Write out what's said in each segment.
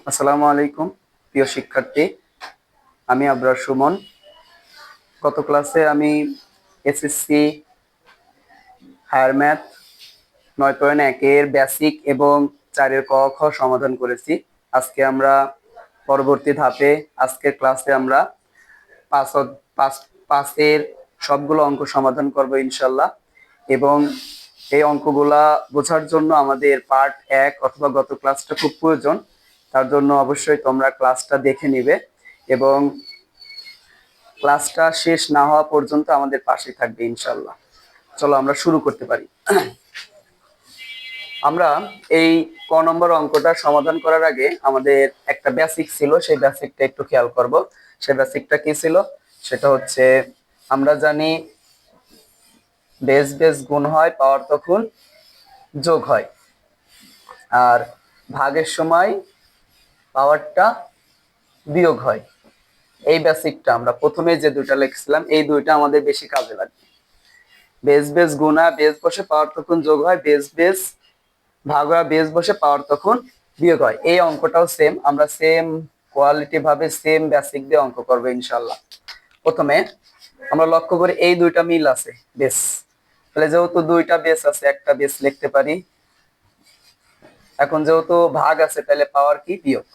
আসসালামু আলাইকুম প্রিয় শিক্ষার্থী, আমি আবরার সুমন। গত ক্লাসে আমি এসএসসি হায়ার ম্যাথ 9.1 বেসিক এবং 4 ক খ সমাধান করেছি। আজকে আমরা পরবর্তী ধাপে আজকের ক্লাসে আমরা পাঁচ পাঁচ পাঁচের সবগুলো অঙ্ক সমাধান করব ইনশাল্লাহ। এবং এই অঙ্কগুলা বোঝার জন্য আমাদের পার্ট 1 অথবা গত ক্লাসটা খুব প্রয়োজন। তার জন্য অবশ্যই তোমরা ক্লাসটা দেখে নিবে এবং ক্লাসটা শেষ না হওয়া পর্যন্ত আমাদের পাশে থাকবে ইনশাল্লাহ। চলো আমরা শুরু করতে পারি। আমরা এই ক নম্বর অঙ্কটা সমাধান করার আগে আমাদের একটা বেসিক ছিল, সেই বেসিকটা একটু খেয়াল করব। সেই বেসিকটা কি ছিল? সেটা হচ্ছে, আমরা জানি বেস বেস গুণ হয়, পাওয়ার তখন যোগ হয়, আর ভাগের সময় পাওয়ারটা বিয়োগ হয়। এই বেসিকটা আমরা প্রথমে যে দুইটা লিখছিলাম, এই দুইটা আমাদের বেশি কাজে লাগবে। বেস বেস গুণা বেস বসে পাওয়ার তখন যোগ হয়, বেস বেস ভাগ হয় বেস বসে পাওয়ার তখন বিয়োগ হয়। এই অঙ্কটাও সেম, আমরা সেম কোয়ালিটি ভাবে সেম বেসিক দিয়ে অঙ্ক করবো ইনশাল্লাহ। প্রথমে আমরা লক্ষ্য করি এই দুইটা মিল আছে বেস, তাহলে যেহেতু দুইটা বেস আছে একটা বেস লিখতে পারি। এখন যেহেতু ভাগ আছে তাহলে পাওয়ার কি বিয়োগ,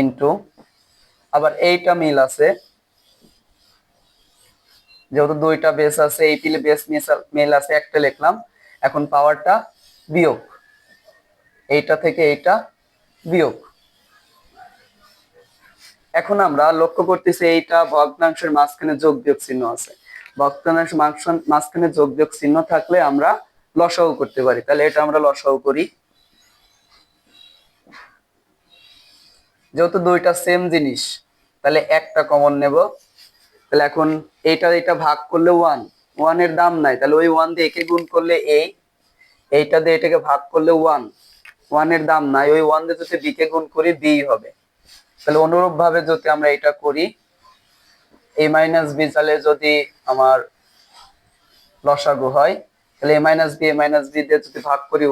ইনটু আবার এইটা মিল আছে, যেহেতু দুইটা বেস আছে এই পিলে বেস মিল আছে একটা লিখলাম। এখন পাওয়ারটা বিয়োগ, এইটা থেকে এইটা বিয়োগ। এখন আমরা লক্ষ্য করতেছি এইটা ভগ্নাংশের মাঝখানে যোগ বিয়োগ চিহ্ন আছে। ভগ্নাংশের মাঝখানে যোগ বিয়োগ চিহ্ন থাকলে আমরা লসাগু করতে পারি, তাহলে এটা আমরা লসাগু করি। যেহেতু দুইটা সেম জিনিস তাহলে একটা কমন নেব। তাহলে এখন এটা ভাগ করলে ওয়ানের দাম নাই, তাহলে ওই ওয়ান দিয়ে একে গুণ করলে এইটা দিয়ে এটাকে ভাগ করলে ওয়ানের দাম নাই, ওই ওয়ান দিয়ে যদি বি কে গুণ করি বি হবে। তাহলে অনুরূপ ভাবে যদি আমরা এটা করি এ মাইনাস বি, তাহলে যদি আমার লসাগু হয়, তাহলে এ মাইনাস বি দিয়ে যদি ভাগ করি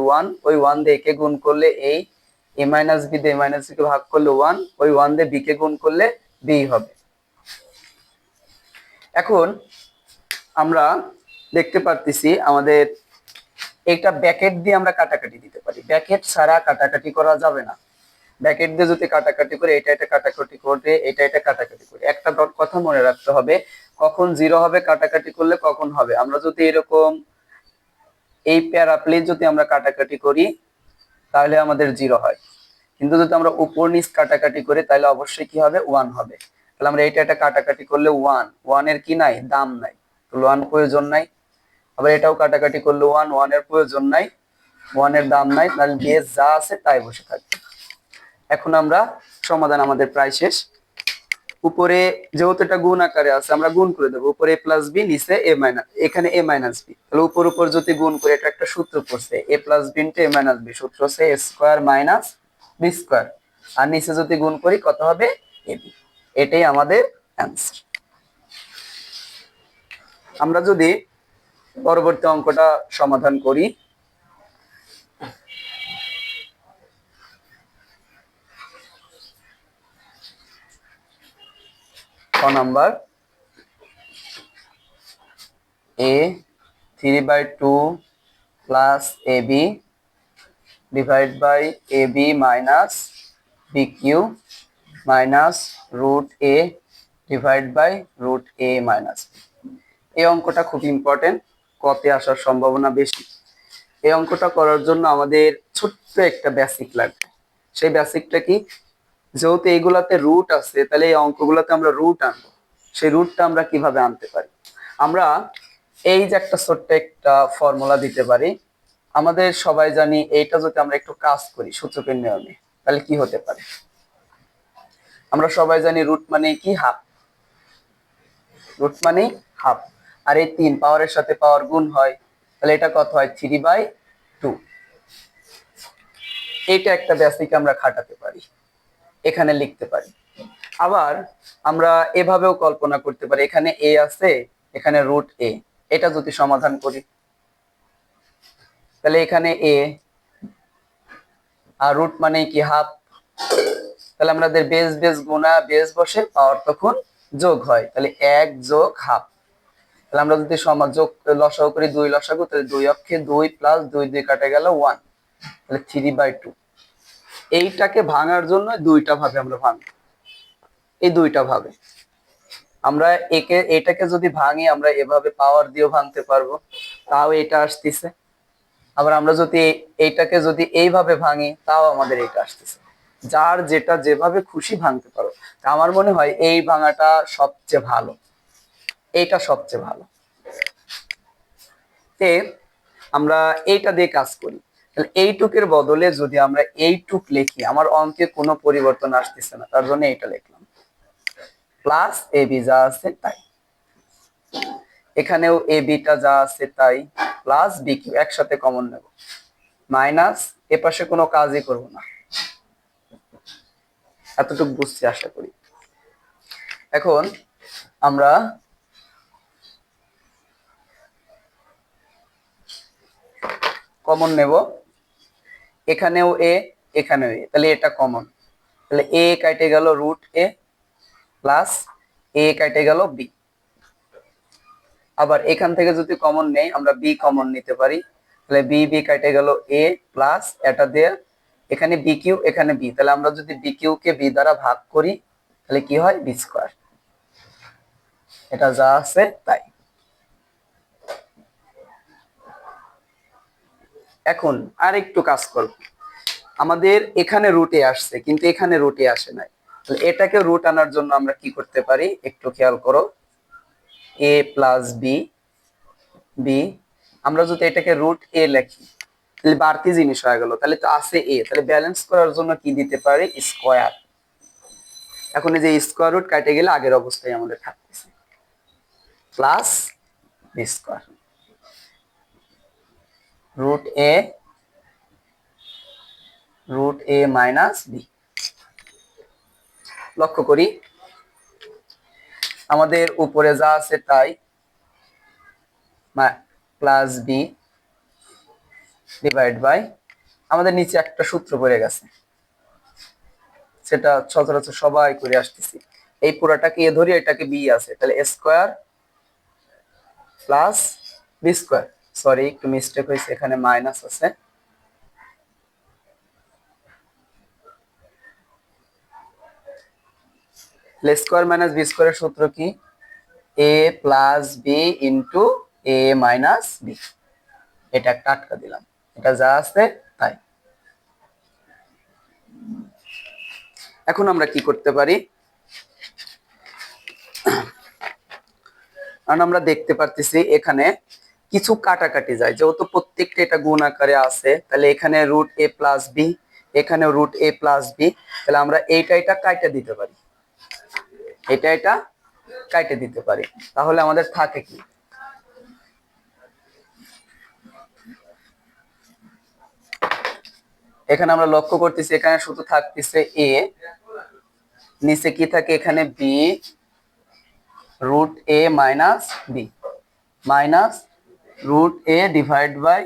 ওই ওয়ান দিয়ে একে গুণ করলে এ মাইনাস বি দিয়ে মাইনাস বি কে ভাগ করলে ওই ওয়ান দিয়ে বি কে গুণ করলে বি হবে। এখন আমরা দেখতে পারতেছি আমাদের একটা ব্র্যাকেট দিয়ে আমরা কাটাকাটি দিতে পারি, ব্র্যাকেট ছাড়া কাটাকাটি করা যাবে না। ব্র্যাকেট দিয়ে যদি কাটাকাটি করে এটা কাটাকাটি করে এটা কাটাকাটি করে, একটা কথা মনে রাখতে হবে, কখন জিরো হবে কাটাকাটি করলে, কখন হবে। আমরা যদি এরকম এই প্যারাপ্লে যদি আমরা কাটাকাটি করি তাহলে আমাদের জিরো হয়, কিন্তু যদি আমরা উপর নিচ কাটাকাটি করি তাহলে অবশ্যই কি হবে, ওয়ান হবে। তাহলে আমরা এটা কাটাকাটি করলে ওয়ানের কি নাই, দাম নাই, তো ওয়ান প্রয়োজন নাই। আবার এটাও কাটাকাটি করলে ওয়ানের প্রয়োজন নাই, ওয়ানের দাম নাই, তাহলে বেস যা আছে তাই বসে থাকবে। এখন আমরা সমাধান আমাদের প্রায় শেষ। উপরে যেহেতু এটা গুণ আকারে আছে আমরা গুণ করে দেবো, উপরে এ প্লাস বি নিচে এ মাইনাস, এখানে এ মাইনাস বি, তাহলে উপর যদি গুণ করে এটা একটা সূত্র পড়ছে এ plus B into A minus B, সূত্র হচ্ছে এ স্কোয়ার মাইনাস বি স্কোয়ার, আর নিচে যদি গুণ করি কত হবে, এ বি। এটাই আমাদের অ্যান্সার। আমরা যদি পরবর্তী অঙ্কটা সমাধান করি, ক number, A 3/2 plus A B divide by A B minus B Q minus root A divide by root A minus. এই অঙ্কটা খুব ইম্পর্টেন্ট, কতে আসার সম্ভাবনা বেশি। এই অঙ্কটা করার জন্য আমাদের ছোট্ট একটা বেসিক লাগবে। সেই বেসিকটা কি? যেহেতু এইগুলাতে রুট আছে তাহলে এই অঙ্কগুলোতে আমরা রুট আনবো। সেই রুটটা আমরা কিভাবে আনতে পারি? আমরা এই যে একটা ছোট্ট একটা ফর্মুলা দিতে পারি। আমাদের সবাই জানি এইটা যদি আমরা একটু কাজ করি সূচকের নিয়মে তাহলে কি হতে পারে। আমরা সবাই জানি রুট মানে কি, হাফ। রুট মানে হাফ, আর এই 3 পাওয়ারের সাথে পাওয়ার গুণ হয়, তাহলে এটা কত হয়, 3/2। এইটা একটা বেসিক আমরা খাটাতে পারি, এখানে লিখতে পারি। আবার আমরা এভাবেও কল্পনা করতে পারি, এখানে এ আছে, এখানে রুট এ, এটা যদি সমাধান করি তাহলে এখানে এ আর রুট মানে কি হাফ, তাহলে আমাদের বেস বেস গুণা বেস বসে পাওয়ার তখন যোগ হয়, তাহলে 1 যোগ হাফ। তাহলে আমরা যদি যোগ লসাগু করি 2 লসাগু, তাহলে 2 অক্ষে 2 প্লাস 2 2 কাটা গেল 1, তাহলে 3/2। এইটাকে ভাঙার জন্য দুইটা ভাবে আমরা ভাঙব, এই দুইটা ভাবে আমরা এটাকে যদি ভাঙি আমরা এভাবে পাওয়ার দিয়েও ভাঙতে পারবো, তাও এটা আসতেছে। আবার আমরা যদি এইটাকে যদি এইভাবে ভাঙি তাও আমাদের এটা আসতেছে। যার যেটা যেভাবে খুশি ভাঙতে পারো। তা আমার মনে হয় এই ভাঙাটা সবচেয়ে ভালো, এইটা সবচেয়ে ভালো। তে আমরা এইটা দিয়ে কাজ করি, তাহলে এইটুকের বদলে যদি আমরা এইটুক লিখি, আমার অঙ্কে কোনো পরিবর্তন আসতেছে না, তার জন্য এইটা লিখলাম প্লাস এ বি যা আছে তাই, এখানেও এ বিটা যা আছে তাই প্লাস বি কিউ একসাথে কমন নেব, মাইনাস এ পাশে কোনো কাজই করব না। এতটুকু বুঝছি আশা করি। এখন আমরা কমন নেব, এখানেও এ এখানেও এ, তাহলে এটা কমন, তাহলে এ কেটে গেল রুট এ প্লাস এ কেটে গেল বি। আবার এখান থেকে যদি কমন নেই আমরা বি কমন নিতে পারি, তাহলে বি বি কেটে গেল এ প্লাস এটা দিয়ে এখানে বি কিউ এখানে বি, তাহলে আমরা যদি বি কিউ কে বি দ্বারা ভাগ করি তাহলে কি হয় বি স্কয়ার, এটা যা আছে তাই। এখন আর একটু কাজ করব, আমাদের এখানে রুটে আসছে কিন্তু এখানে রুটে আসে নাই, তাহলে এটাকে রুট আনার জন্য আমরা কি করতে পারি একটু খেয়াল করো, এ প্লাস বি বি, আমরা যদি এটাকে রুট এ লিখি তাহলে বাড়তি জিনিস হয়ে গেল, তাহলে তো আছে এ, তাহলে ব্যালেন্স করার জন্য কি দিতে পারি স্কয়ার। এখন এই যে স্কয়ার রুট কেটে গেলে আগের অবস্থায় আমাদের থাকতেছে plus B square root A minus B. লক্ষ্য করি আমাদের উপরে যা আছে তাই প্লাস বি ডিভাইড বাই, আমাদের নিচে একটা সূত্র পড়ে গেছে সেটা সচরাচর সবাই করে আসতেছি, এই পুরাটাকে এ ধরি এটাকে বি আছে, তাহলে A square plus B square, sorry একটু মিস্টেক হয়েছে এখানে মাইনাস আছে, স্কয়ার মাইনাস বি স্কয়ারের সূত্র কি এ plus B into A minus B, এটা একটা আটকা দিলাম, এটা যা আছে তাই। এখন আমরা কি করতে পারি, কারণ আমরা দেখতে পারতেছি এখানে কিছু কাটাকাটি যায়, যেহেতু প্রত্যেকটা এটা গুণ আকারে আছে, তাহলে এখানে রুট এ প্লাস বি এখানে রুট এ প্লাস বি, তাহলে আমরা এটা কাইটা দিতে পারি, এটা কাইটে দিতে পারি, তাহলে আমাদের থাকে কি এখানে আমরা লক্ষ্য করতেছি এখানে শুধু থাকতেছে এ, নিচে কি থাকে এখানে B root A minus B minus root A divide by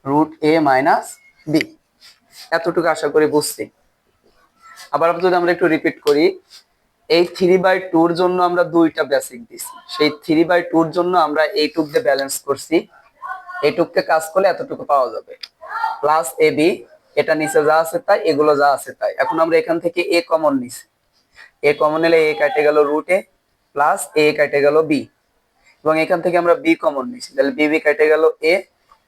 root A minus B. এতটুকু আশা করি বুঝছি। আবার যদি আমরা একটু রিপিট করি, এই 3/2 জন্য আমরা দুইটা বেসিক দিছি, সেই 3/2 জন্য আমরা এইটুক দিয়ে ব্যালেন্স করছি, এইটুককে কাজ করলে এতটুকু পাওয়া যাবে প্লাস এ বি, এটা নিচে যা আছে তাই এগুলো যা আছে তাই। এখন আমরা এখান থেকে এ কমন নিছি, এ কমন নিলে এ কেটে গেল রুট এ প্লাস এ কেটে গেল বি, এবং এখান থেকে আমরা বি কমন নিছি, তাহলে বি বি কেটে গেল এ,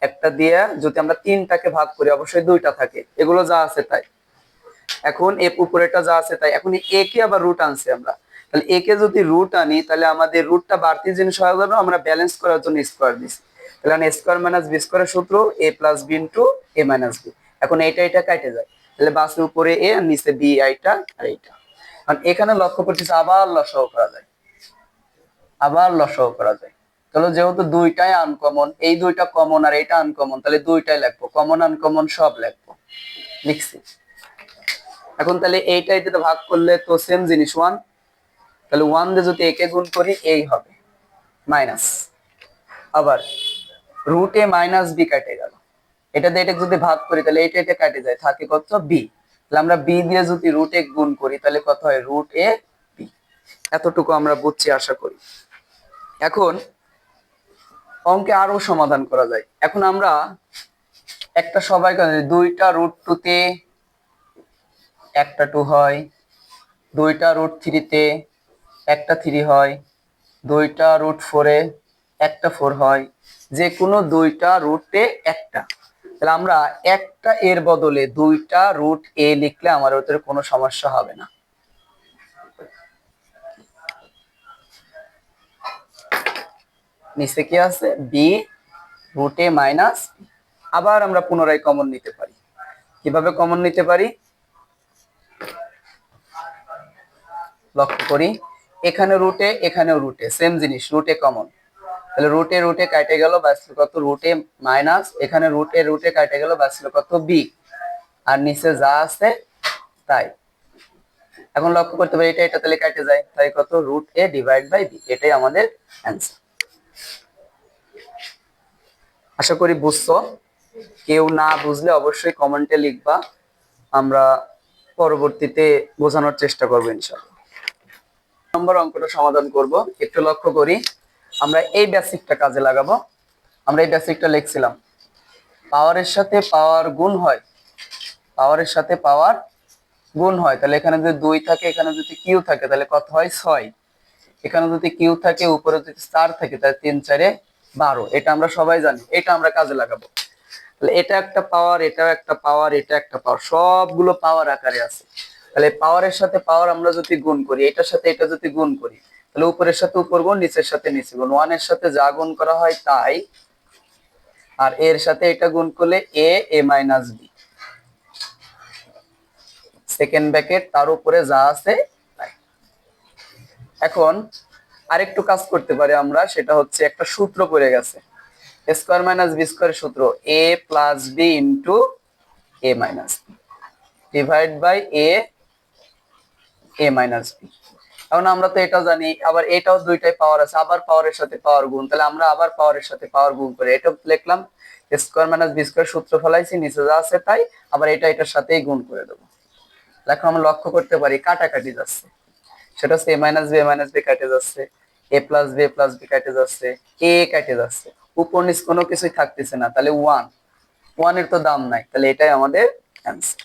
একটা দিয়ে যদি আমরা তিনটাকে ভাগ করি অবশ্যই দুইটা থাকে, এগুলো যা আছে তাই। এখন এ উপরেটা যা আছে তাই, এখন এ কে আবার রুট আনছি আমরা, তাহলে এ কে যদি রুট আনি তাহলে আমাদের রুটটা বাড়তি জিনিস হয়ে যাবে, আমরা ব্যালেন্স করার জন্য স্কয়ার দিছি, তাহলে আমরা স্কয়ার মাইনাস বি স্কয়ারের সূত্র A plus B into A minus B. এখন এটা কেটে যায়, তাহলে বাসে উপরে এ আর নিচে বি এইটা আর এইটা। কারণ এখানে লক্ষ্য করতেছে আবার লসাগু করা যায়, আবার লসাগু করা যায়, তাহলে যেহেতু দুইটাই আনকমন, এই দুইটা কমন আর এটা আনকমন, তাহলে দুইটাই লিখবো, কমন আনকমন সব লিখবো, লিখছি। এখন তাহলে এইটাই যেটা ভাগ করলে তো সেম জিনিস 1, তাহলে 1 দিয়ে যদি একে গুণ করি এই হবে মাইনাস, আবার রুট এ মাইনাস বি কেটে গেল, এটা দিয়ে এটা যদি ভাগ করি তাহলে এটা এটা কেটে যায়, থাকে কত বি। তাহলে আমরা বি দিয়ে যদি রুট এ গুণ করি তাহলে কত হয় রুট এ বি। এতটুকু আমরা বুঝছি আশা করি। এখন অঙ্কে আরো সমাধান করা যায়। এখন আমরা একটা সবাই দুইটা রুট টুতে একটা টু হয়, দুইটা রুট থ্রিতে একটা থ্রি হয়, দুইটা রুট ফোরে একটা ফোর হয়, যে কোনো দুইটা রুটে একটা। তাহলে আমরা একটা এর বদলে দুইটা রুট এ লিখলে আমার ওদের কোনো সমস্যা হবে না। নিচে কি আছে বি রুট এ মাইনাস। আবার আমরা পুনরায় কমন নিতে পারি। কিভাবে কমন নিতে পারি লক্ষ্য করি, এখানে রুটে এখানেও রুটে সেম জিনিস, রুটে কমন। তাহলে রুটে রুটে কাটে গেল, বাঁচলো কত রুটে মাইনাস, এখানে রুটে রুটে কাটে গেল, বাঁচলো কত বি, আর নিচে যা আছে তাই। এখন লক্ষ্য করতে পারি এটা এটা তাহলে কেটে যায়, তাই কত root A divide by B, এটাই আমাদের অ্যান্সার। আশা করি বুঝছো। কেউ না বুঝলে অবশ্যই কমেন্টে লিখবা, আমরা পরবর্তীতে বোঝানোর চেষ্টা করবো ইনশাআল্লাহ। নম্বর অঙ্কটা সমাধান করব, একটু লক্ষ্য করি। আমরা এই বেসিকটা কাজে লাগাবো। আমরা এই বেসিকটা লিখছিলাম পাওয়ারের সাথে পাওয়ার গুণ হয়, পাওয়ারের সাথে পাওয়ার গুণ হয়, তাহলে এখানে যদি 2 থাকে, এখানে যদি কিউ থাকে তাহলে কত হয় 6, এখানে যদি কিউ থাকে উপরে যদি 4 থাকে তাহলে 3 4 এ 12। এটা আমরা সবাই জানি, এটা আমরা কাজে লাগাবো। তাহলে এটা একটা পাওয়ার, এটাও একটা পাওয়ার, এটা একটা পাওয়ার, সবগুলো পাওয়ার আকারে আছে। তাহলে পাওয়ারের সাথে পাওয়ার আমরা যদি গুণ করি, এটার সাথে এটা যদি গুণ করি, তাহলে উপরের সাথে উপর গুণ, নিচের সাথে নিচে গুণ, 1 এর সাথে যা গুণ করা হয় তাই, আর এর সাথে এটা গুণ করলে এ A minus B, second bracket তার উপরে যা আছে তাই। এখন আরেকটু কাজ করতে পারি আমরা, সেটা হচ্ছে একটা সূত্র পড়ে গেছে, A square minus B square সূত্র, A plus B into A minus B divide by A A minus B. এখন আমরা তো এটাও জানি, আবার এটাও দুইটাই পাওয়ার আছে, আবার পাওয়ারের সাথে পাওয়ার গুণ, তাহলে আমরা আবার পাওয়ারের সাথে পাওয়ার গুণ করে এটা লিখলাম স্কয়ার মাইনাস বি স্কয়ার সূত্র ফলাইছি, নিচে যা আছে তাই, আবার এটা এটার সাথেই গুণ করে দেবো। দেখো আমরা লক্ষ্য করতে পারি কাটাকাটি যাচ্ছে, সেটা হচ্ছে এ মাইনাস বি কেটে যাচ্ছে, এ প্লাস বি কেটে যাচ্ছে, এ কেটে যাচ্ছে, উপর নিচ কোনো কিছুই থাকতেছে না, তাহলে ওয়ান, ওয়ানের তো দাম নাই, তাহলে এটাই আমাদের অ্যান্সার।